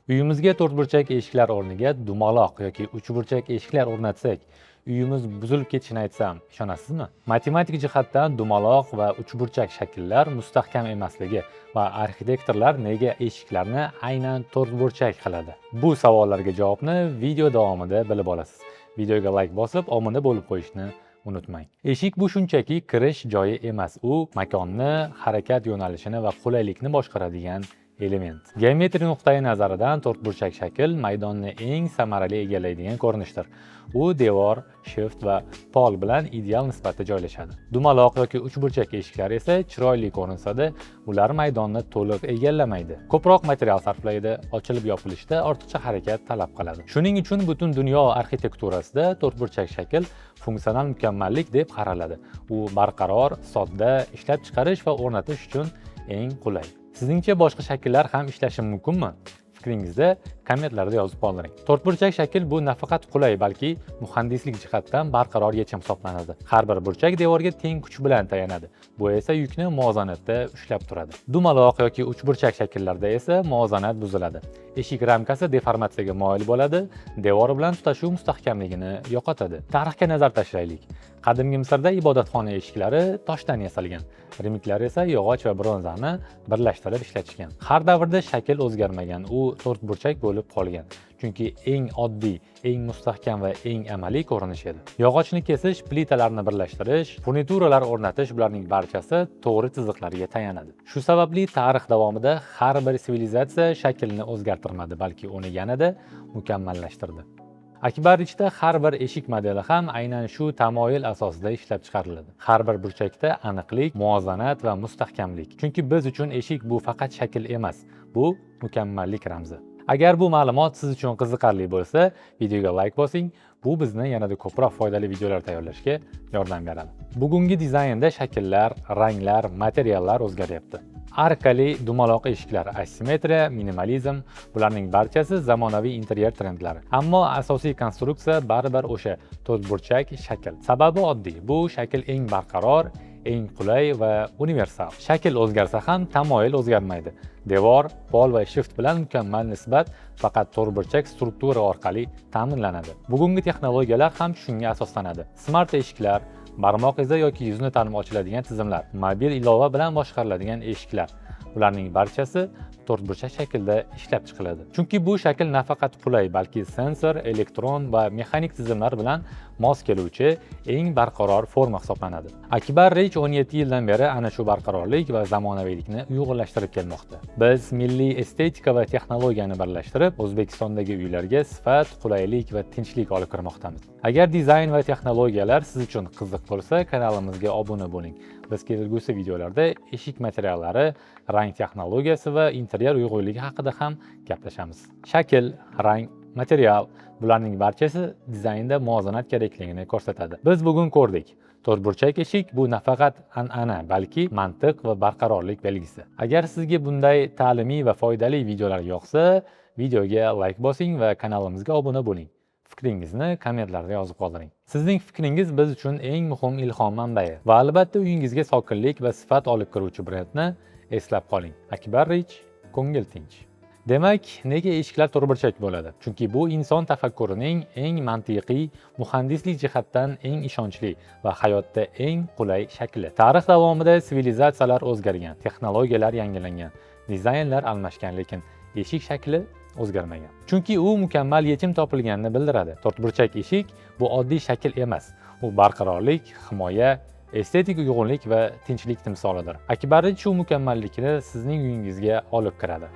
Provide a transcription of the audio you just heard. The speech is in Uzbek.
Uyimizga to'rtburchak eshiklar o'rniga dumaloq yoki uchburchak eshiklar o'rnatsak, uyimiz buzilib ketishini aytsam, ishonasizmi? Matematik jihatdan dumaloq va uchburchak shakllar mustahkam emasligi va arxitektorlar nega eshiklarni aynan to'rtburchak qiladi? Bu savollarga javobni video davomida bilib olasiz. Videoga like bosib, omada bo'lib qo'yishni unutmang. Eshik bu shunchaki kirish joyi emas, u makonni, harakat yo'nalishini va qulaylikni boshqaradigan element. Geometriya nuqtai nazaridan to'rtburchak shakl maydonni eng samarali egallaydigan ko'rinishdir. U devor, shift va pol bilan ideal nisbatda joylashadi. Dumaloq yoki uchburchak eshiklar esa chiroyli ko'rinsa-da, ular maydonni to'liq egallamaydi. Ko'proq material sarflaydi, ochilib yopilishda ortiqcha harakat talab qiladi. Shuning uchun butun dunyo arxitekturasida to'rtburchak shakl funksional mukammallik deb qaraladi. U barqaror, sodda, ishlab chiqarish va o'rnatish uchun eng qulay. Sizningcha boshqa shakllar ham ishlashi mumkinmi? Fikringizda kommentlarda yozib qoldiring. To'rtburchak shakl bu nafaqat qulay, balki muhandislik jihatdan barqaror yechim hisoblanadi. Har bir burchak devorga teng kuch bilan tayanadi. Bu esa yukni muvozanatda ushlab turadi. Dumaloq yoki uchburchak shakllarda esa muvozanat buziladi. Eshik ramkasi deformatsiyaga moyil bo'ladi, devor bilan tutashuv mustahkamligini yo'qotadi. Tarixga nazar tashlaylik. Qadimgi Misrda ibodatxona eshiklari toshdan yasalgan, rimliklar esa yog'och va bronzani birlashtirib ishlatishgan. Har davrda shakl o'zgarmagan, u to'rtburchak bo'lib qolgan. Chunki eng oddiy, eng mustahkam va eng amaliy ko'rinish edi. Yog'ochni kesish, plitalarni birlashtirish, furnituralar o'rnatish bularning barchasi to'g'ri chiziqlarga tayanadi. Shu sababli tarix davomida har bir sivilizatsiya shaklni o'zgartirmadi, balki uni yanada mukammallashtirdi. Akbarichda har bir eshik modeli ham aynan shu tamoyil asosida ishlab chiqariladi. Har bir burchakda aniqlik, muvozanat va mustahkamlik. Chunki biz uchun eshik bu faqat shakl emas, bu mukammallik ramzi. Agar bu ma'lumot siz uchun qiziqarli bo'lsa, videoga like bosing. Bu bizni yanada ko'proq foydali videolar tayyorlashga yordam beradi. Bugungi dizaynda shakllar, ranglar, materiallar o'zgaryapti. Arkali, dumaloq eshiklar, asimetriya, minimalizm, bularning barchasi zamonaviy interyer trendlari. Ammo asosiy konstruksiya baribir o'sha to'rtburchak shakl. Sababi oddiy, bu shakl eng barqaror, eng qulay va universal. Shakl o'zgarsa ham tamoyil o'zgarmaydi. Devor, pol va shift bilan mukammal nisbat faqat to'rtburchak struktura orqali ta'minlanadi. Bugungi texnologiyalar ham shunga asoslanadi. Smart eshiklar, barmoq izi yoki yuzni tanib ochiladigan tizimlar, mobil ilova bilan boshqariladigan eshiklar. Ularning barchasi to'rtburchak shaklda ishlab chiqiladi. Chunki bu shakl nafaqat qulay, balki sensor, elektron va mexanik tizimlar bilan mos keluvchi eng barqaror forma hisoblanadi. Akbar Rich 17 yildan beri ana shu barqarorlik va zamonaviylikni uyg'unlashtirib kelmoqda. Biz milliy estetika va texnologiyani birlashtirib, O'zbekistondagi uylarga sifat, qulaylik va tinchlik olib kirmoqdamiz. Agar dizayn va texnologiyalar siz uchun qiziq bo'lsa, kanalimizga obuna bo'ling. Biz kelgusi videolarda eshik materiallari, rang texnologiyasi va interyer uyg'unligi haqida ham gaplashamiz. Shakl, rang, material, bularning barchasi dizaynda muvozanat kerakligini ko'rsatadi. Biz bugun ko'rdik. To'rtburchak eshik bu nafaqat an'ana, balki mantiq va barqarorlik belgisi. Agar sizga bunday ta'limiy va foydali videolar yoqsa, videoga like bosing va kanalimizga obuna bo'ling. Fikringizni kommentlarda yozib qoldiring. Sizning fikringiz biz uchun eng muhim ilhom manbai va albatta uyingizga sokinlik va sifat olib kiruvchi brendni eslab qoling. Akbar Rich, ko'ngil tinch. Demak, nega eshiklar to'rtburchak bo'ladi? Chunki bu inson tafakkurining eng mantiqiy, muhandislik jihatdan eng ishonchli va hayotda eng qulay shakli. Tarix davomida sivilizatsiyalar o'zgargan, texnologiyalar yangilangan, dizaynlar almashgan, lekin eshik shakli o'zgarmagan. Chunki u mukammal yechim topilganini bildiradi. To'rtburchak eshik bu oddiy shakl emas. U barqarorlik, himoya, estetik uyg'unlik va tinchlik timsolidir. Akbar shu mukammallikni sizning uyingizga olib kiradi.